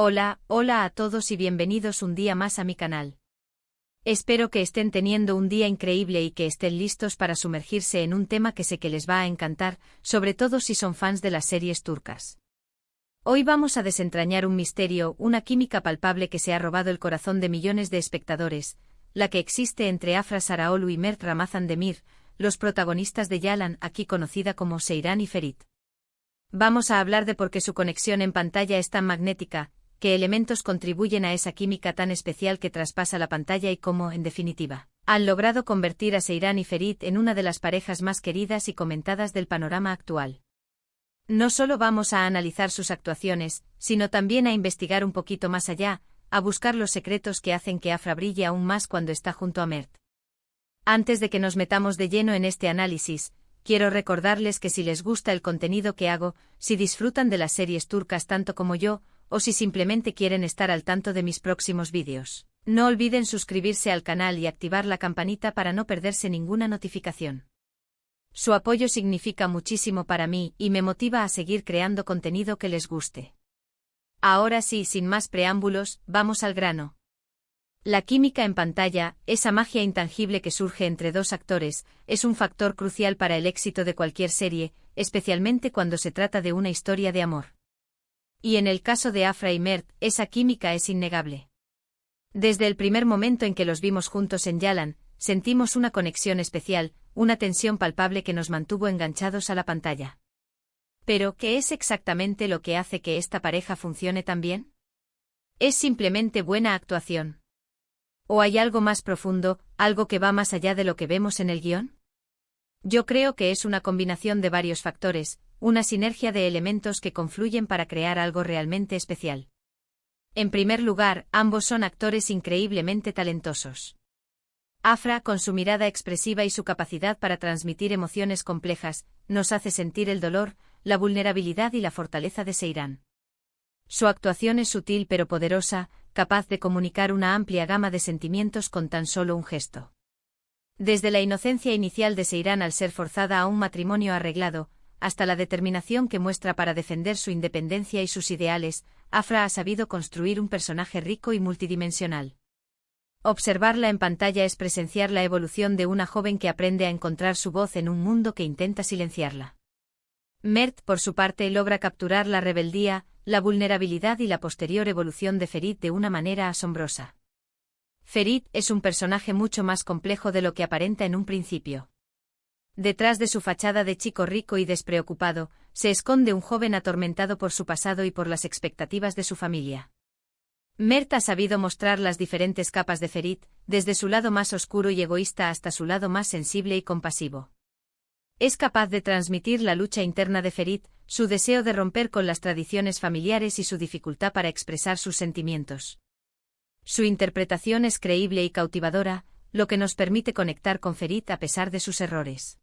Hola a todos y bienvenidos un día más a mi canal. Espero que estén teniendo un día increíble y que estén listos para sumergirse en un tema que sé que les va a encantar, sobre todo si son fans de las series turcas. Hoy vamos a desentrañar un misterio, una química palpable que se ha robado el corazón de millones de espectadores, la que existe entre Afra Sarıoğlu y Mert Ramazan Demir, los protagonistas de Yalan, aquí conocida como Seyran y Ferit. Vamos a hablar de por qué su conexión en pantalla es tan magnética, qué elementos contribuyen a esa química tan especial que traspasa la pantalla y cómo, en definitiva, han logrado convertir a Seyran y Ferit en una de las parejas más queridas y comentadas del panorama actual. No solo vamos a analizar sus actuaciones, sino también a investigar un poquito más allá, a buscar los secretos que hacen que Afra brille aún más cuando está junto a Mert. Antes de que nos metamos de lleno en este análisis, quiero recordarles que si les gusta el contenido que hago, si disfrutan de las series turcas tanto como yo, o si simplemente quieren estar al tanto de mis próximos vídeos, no olviden suscribirse al canal y activar la campanita para no perderse ninguna notificación. Su apoyo significa muchísimo para mí y me motiva a seguir creando contenido que les guste. Ahora sí, sin más preámbulos, vamos al grano. La química en pantalla, esa magia intangible que surge entre dos actores, es un factor crucial para el éxito de cualquier serie, especialmente cuando se trata de una historia de amor. Y en el caso de Afra y Mert, esa química es innegable. Desde el primer momento en que los vimos juntos en Yalan, sentimos una conexión especial, una tensión palpable que nos mantuvo enganchados a la pantalla. Pero, ¿qué es exactamente lo que hace que esta pareja funcione tan bien? ¿Es simplemente buena actuación? ¿O hay algo más profundo, algo que va más allá de lo que vemos en el guión? Yo creo que es una combinación de varios factores, una sinergia de elementos que confluyen para crear algo realmente especial. En primer lugar, ambos son actores increíblemente talentosos. Afra, con su mirada expresiva y su capacidad para transmitir emociones complejas, nos hace sentir el dolor, la vulnerabilidad y la fortaleza de Seyran. Su actuación es sutil pero poderosa, capaz de comunicar una amplia gama de sentimientos con tan solo un gesto. Desde la inocencia inicial de Seyran al ser forzada a un matrimonio arreglado, hasta la determinación que muestra para defender su independencia y sus ideales, Afra ha sabido construir un personaje rico y multidimensional. Observarla en pantalla es presenciar la evolución de una joven que aprende a encontrar su voz en un mundo que intenta silenciarla. Mert, por su parte, logra capturar la rebeldía, la vulnerabilidad y la posterior evolución de Ferit de una manera asombrosa. Ferit es un personaje mucho más complejo de lo que aparenta en un principio. Detrás de su fachada de chico rico y despreocupado, se esconde un joven atormentado por su pasado y por las expectativas de su familia. Mert ha sabido mostrar las diferentes capas de Ferit, desde su lado más oscuro y egoísta hasta su lado más sensible y compasivo. Es capaz de transmitir la lucha interna de Ferit, su deseo de romper con las tradiciones familiares y su dificultad para expresar sus sentimientos. Su interpretación es creíble y cautivadora, lo que nos permite conectar con Ferit a pesar de sus errores.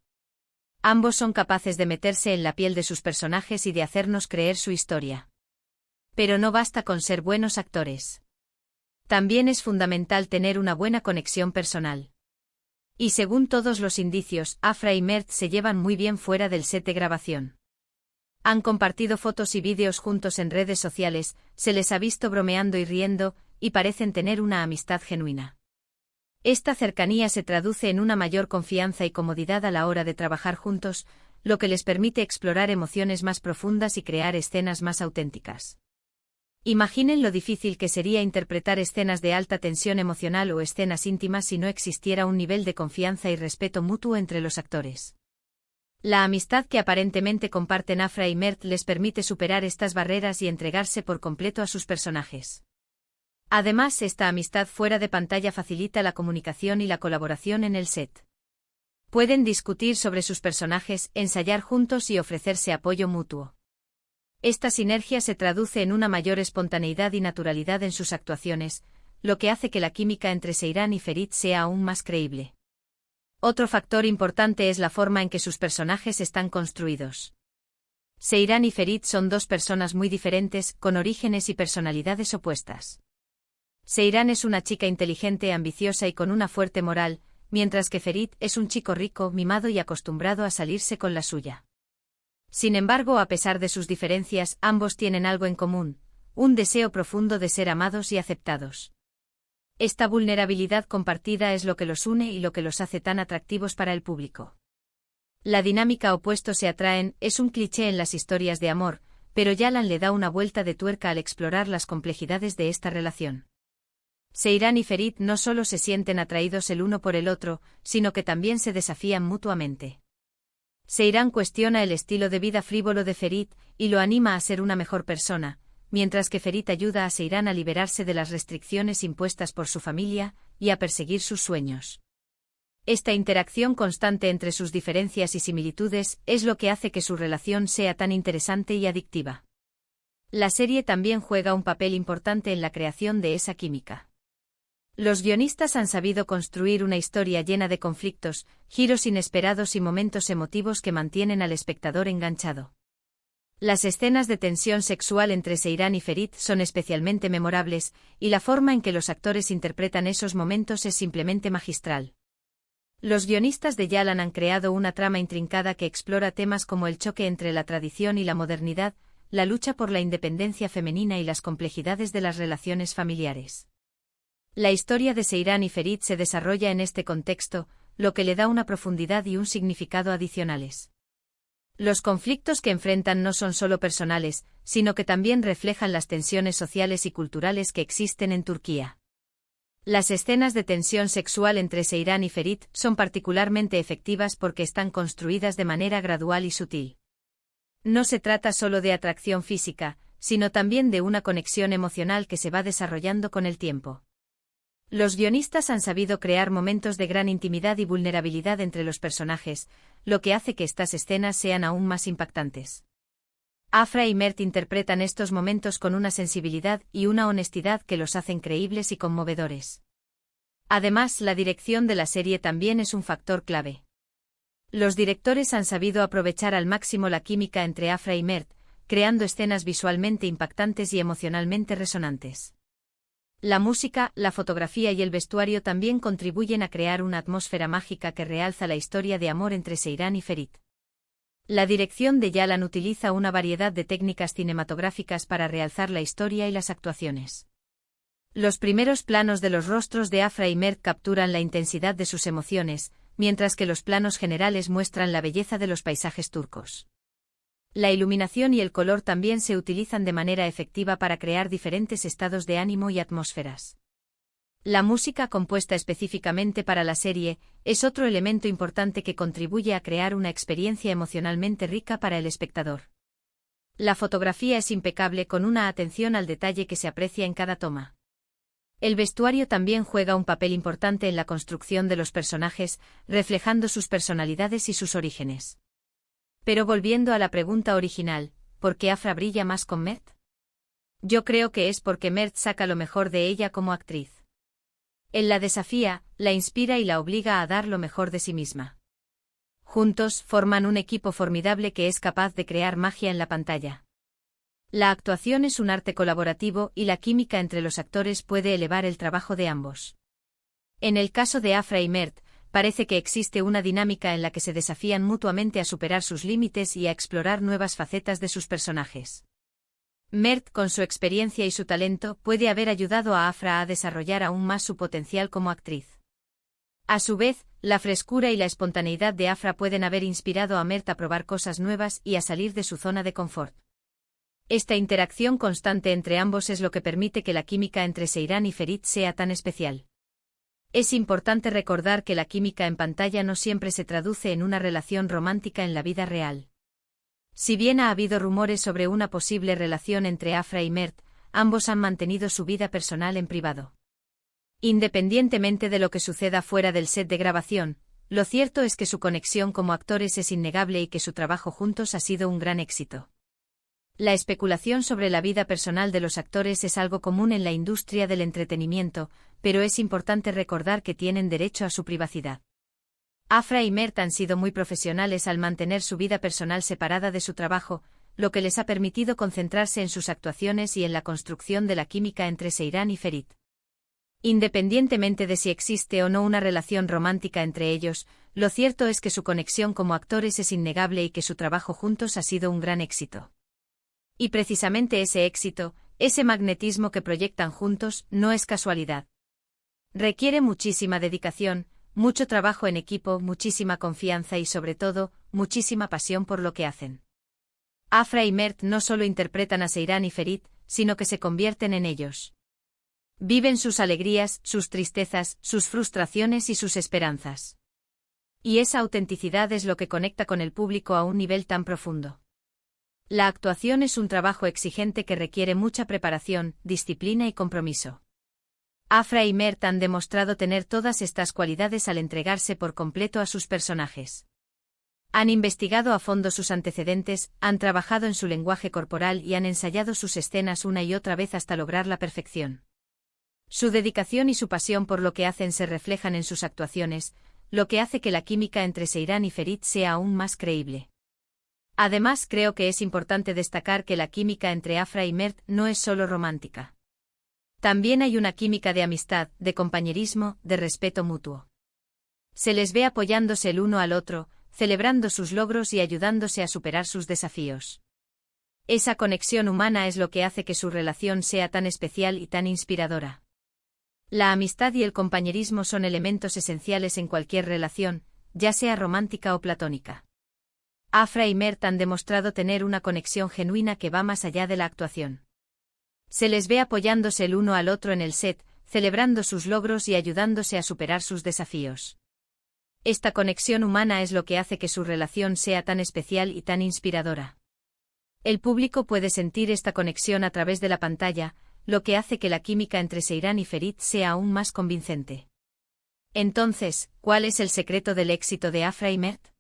Ambos son capaces de meterse en la piel de sus personajes y de hacernos creer su historia. Pero no basta con ser buenos actores. También es fundamental tener una buena conexión personal. Y según todos los indicios, Afra y Mert se llevan muy bien fuera del set de grabación. Han compartido fotos y vídeos juntos en redes sociales, se les ha visto bromeando y riendo, y parecen tener una amistad genuina. Esta cercanía se traduce en una mayor confianza y comodidad a la hora de trabajar juntos, lo que les permite explorar emociones más profundas y crear escenas más auténticas. Imaginen lo difícil que sería interpretar escenas de alta tensión emocional o escenas íntimas si no existiera un nivel de confianza y respeto mutuo entre los actores. La amistad que aparentemente comparten Afra y Mert les permite superar estas barreras y entregarse por completo a sus personajes. Además, esta amistad fuera de pantalla facilita la comunicación y la colaboración en el set. Pueden discutir sobre sus personajes, ensayar juntos y ofrecerse apoyo mutuo. Esta sinergia se traduce en una mayor espontaneidad y naturalidad en sus actuaciones, lo que hace que la química entre Seyran y Ferit sea aún más creíble. Otro factor importante es la forma en que sus personajes están construidos. Seyran y Ferit son dos personas muy diferentes, con orígenes y personalidades opuestas. Seyran es una chica inteligente, ambiciosa y con una fuerte moral, mientras que Ferit es un chico rico, mimado y acostumbrado a salirse con la suya. Sin embargo, a pesar de sus diferencias, ambos tienen algo en común, un deseo profundo de ser amados y aceptados. Esta vulnerabilidad compartida es lo que los une y lo que los hace tan atractivos para el público. La dinámica opuestos se atraen es un cliché en las historias de amor, pero Yalan le da una vuelta de tuerca al explorar las complejidades de esta relación. Seyran y Ferit no solo se sienten atraídos el uno por el otro, sino que también se desafían mutuamente. Seyran cuestiona el estilo de vida frívolo de Ferit y lo anima a ser una mejor persona, mientras que Ferit ayuda a Seyran a liberarse de las restricciones impuestas por su familia y a perseguir sus sueños. Esta interacción constante entre sus diferencias y similitudes es lo que hace que su relación sea tan interesante y adictiva. La serie también juega un papel importante en la creación de esa química. Los guionistas han sabido construir una historia llena de conflictos, giros inesperados y momentos emotivos que mantienen al espectador enganchado. Las escenas de tensión sexual entre Seyran y Ferit son especialmente memorables, y la forma en que los actores interpretan esos momentos es simplemente magistral. Los guionistas de Yalan han creado una trama intrincada que explora temas como el choque entre la tradición y la modernidad, la lucha por la independencia femenina y las complejidades de las relaciones familiares. La historia de Seyran y Ferit se desarrolla en este contexto, lo que le da una profundidad y un significado adicionales. Los conflictos que enfrentan no son solo personales, sino que también reflejan las tensiones sociales y culturales que existen en Turquía. Las escenas de tensión sexual entre Seyran y Ferit son particularmente efectivas porque están construidas de manera gradual y sutil. No se trata solo de atracción física, sino también de una conexión emocional que se va desarrollando con el tiempo. Los guionistas han sabido crear momentos de gran intimidad y vulnerabilidad entre los personajes, lo que hace que estas escenas sean aún más impactantes. Afra y Mert interpretan estos momentos con una sensibilidad y una honestidad que los hacen creíbles y conmovedores. Además, la dirección de la serie también es un factor clave. Los directores han sabido aprovechar al máximo la química entre Afra y Mert, creando escenas visualmente impactantes y emocionalmente resonantes. La música, la fotografía y el vestuario también contribuyen a crear una atmósfera mágica que realza la historia de amor entre Seyran y Ferit. La dirección de Yalan utiliza una variedad de técnicas cinematográficas para realzar la historia y las actuaciones. Los primeros planos de los rostros de Afra y Mert capturan la intensidad de sus emociones, mientras que los planos generales muestran la belleza de los paisajes turcos. La iluminación y el color también se utilizan de manera efectiva para crear diferentes estados de ánimo y atmósferas. La música compuesta específicamente para la serie es otro elemento importante que contribuye a crear una experiencia emocionalmente rica para el espectador. La fotografía es impecable con una atención al detalle que se aprecia en cada toma. El vestuario también juega un papel importante en la construcción de los personajes, reflejando sus personalidades y sus orígenes. Pero volviendo a la pregunta original, ¿por qué Afra brilla más con Mert? Yo creo que es porque Mert saca lo mejor de ella como actriz. Él la desafía, la inspira y la obliga a dar lo mejor de sí misma. Juntos forman un equipo formidable que es capaz de crear magia en la pantalla. La actuación es un arte colaborativo y la química entre los actores puede elevar el trabajo de ambos. En el caso de Afra y Mert, parece que existe una dinámica en la que se desafían mutuamente a superar sus límites y a explorar nuevas facetas de sus personajes. Mert, con su experiencia y su talento, puede haber ayudado a Afra a desarrollar aún más su potencial como actriz. A su vez, la frescura y la espontaneidad de Afra pueden haber inspirado a Mert a probar cosas nuevas y a salir de su zona de confort. Esta interacción constante entre ambos es lo que permite que la química entre Seyran y Ferit sea tan especial. Es importante recordar que la química en pantalla no siempre se traduce en una relación romántica en la vida real. Si bien ha habido rumores sobre una posible relación entre Afra y Mert, ambos han mantenido su vida personal en privado. Independientemente de lo que suceda fuera del set de grabación, lo cierto es que su conexión como actores es innegable y que su trabajo juntos ha sido un gran éxito. La especulación sobre la vida personal de los actores es algo común en la industria del entretenimiento, pero es importante recordar que tienen derecho a su privacidad. Afra y Mert han sido muy profesionales al mantener su vida personal separada de su trabajo, lo que les ha permitido concentrarse en sus actuaciones y en la construcción de la química entre Seyran y Ferit. Independientemente de si existe o no una relación romántica entre ellos, lo cierto es que su conexión como actores es innegable y que su trabajo juntos ha sido un gran éxito. Y precisamente ese éxito, ese magnetismo que proyectan juntos no es casualidad. Requiere muchísima dedicación, mucho trabajo en equipo, muchísima confianza y sobre todo, muchísima pasión por lo que hacen. Afra y Mert no solo interpretan a Seyran y Ferit, sino que se convierten en ellos. Viven sus alegrías, sus tristezas, sus frustraciones y sus esperanzas. Y esa autenticidad es lo que conecta con el público a un nivel tan profundo. La actuación es un trabajo exigente que requiere mucha preparación, disciplina y compromiso. Afra y Mert han demostrado tener todas estas cualidades al entregarse por completo a sus personajes. Han investigado a fondo sus antecedentes, han trabajado en su lenguaje corporal y han ensayado sus escenas una y otra vez hasta lograr la perfección. Su dedicación y su pasión por lo que hacen se reflejan en sus actuaciones, lo que hace que la química entre Seyran y Ferit sea aún más creíble. Además, creo que es importante destacar que la química entre Afra y Mert no es solo romántica. También hay una química de amistad, de compañerismo, de respeto mutuo. Se les ve apoyándose el uno al otro, celebrando sus logros y ayudándose a superar sus desafíos. Esa conexión humana es lo que hace que su relación sea tan especial y tan inspiradora. La amistad y el compañerismo son elementos esenciales en cualquier relación, ya sea romántica o platónica. Afra y Mert han demostrado tener una conexión genuina que va más allá de la actuación. Se les ve apoyándose el uno al otro en el set, celebrando sus logros y ayudándose a superar sus desafíos. Esta conexión humana es lo que hace que su relación sea tan especial y tan inspiradora. El público puede sentir esta conexión a través de la pantalla, lo que hace que la química entre Seyran y Ferit sea aún más convincente. Entonces, ¿cuál es el secreto del éxito de Afra y Mert?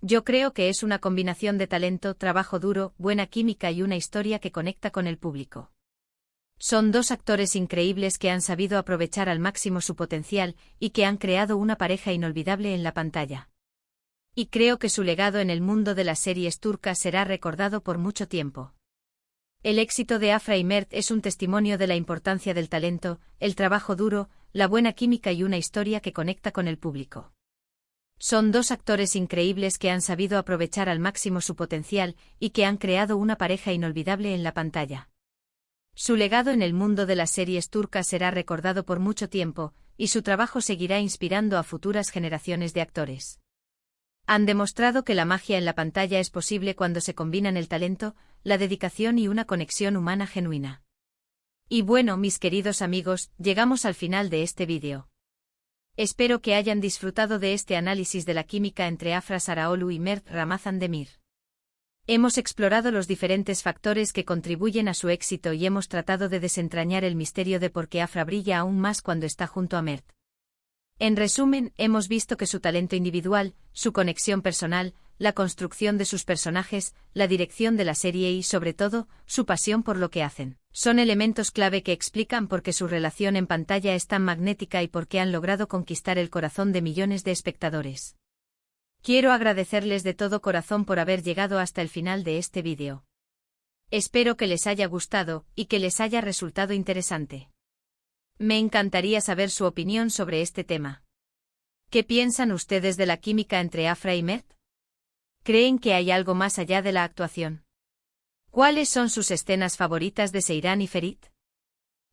Yo creo que es una combinación de talento, trabajo duro, buena química y una historia que conecta con el público. Son dos actores increíbles que han sabido aprovechar al máximo su potencial y que han creado una pareja inolvidable en la pantalla. Y creo que su legado en el mundo de las series turcas será recordado por mucho tiempo. El éxito de Afra y Mert es un testimonio de la importancia del talento, el trabajo duro, la buena química y una historia que conecta con el público. Son dos actores increíbles que han sabido aprovechar al máximo su potencial y que han creado una pareja inolvidable en la pantalla. Su legado en el mundo de las series turcas será recordado por mucho tiempo, y su trabajo seguirá inspirando a futuras generaciones de actores. Han demostrado que la magia en la pantalla es posible cuando se combinan el talento, la dedicación y una conexión humana genuina. Y bueno, mis queridos amigos, llegamos al final de este vídeo. Espero que hayan disfrutado de este análisis de la química entre Afra Sarıoğlu y Mert Ramazan Demir. Hemos explorado los diferentes factores que contribuyen a su éxito y hemos tratado de desentrañar el misterio de por qué Afra brilla aún más cuando está junto a Mert. En resumen, hemos visto que su talento individual, su conexión personal, la construcción de sus personajes, la dirección de la serie y, sobre todo, su pasión por lo que hacen, son elementos clave que explican por qué su relación en pantalla es tan magnética y por qué han logrado conquistar el corazón de millones de espectadores. Quiero agradecerles de todo corazón por haber llegado hasta el final de este vídeo. Espero que les haya gustado y que les haya resultado interesante. Me encantaría saber su opinión sobre este tema. ¿Qué piensan ustedes de la química entre Afra y Mert? ¿Creen que hay algo más allá de la actuación? ¿Cuáles son sus escenas favoritas de Seyran y Ferit?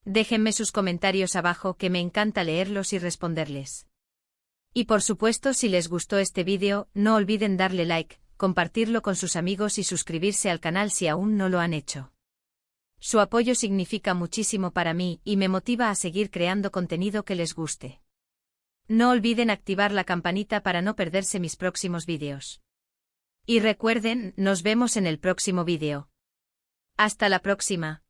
Déjenme sus comentarios abajo que me encanta leerlos y responderles. Y por supuesto, si les gustó este vídeo, no olviden darle like, compartirlo con sus amigos y suscribirse al canal si aún no lo han hecho. Su apoyo significa muchísimo para mí y me motiva a seguir creando contenido que les guste. No olviden activar la campanita para no perderse mis próximos vídeos. Y recuerden, nos vemos en el próximo vídeo. Hasta la próxima.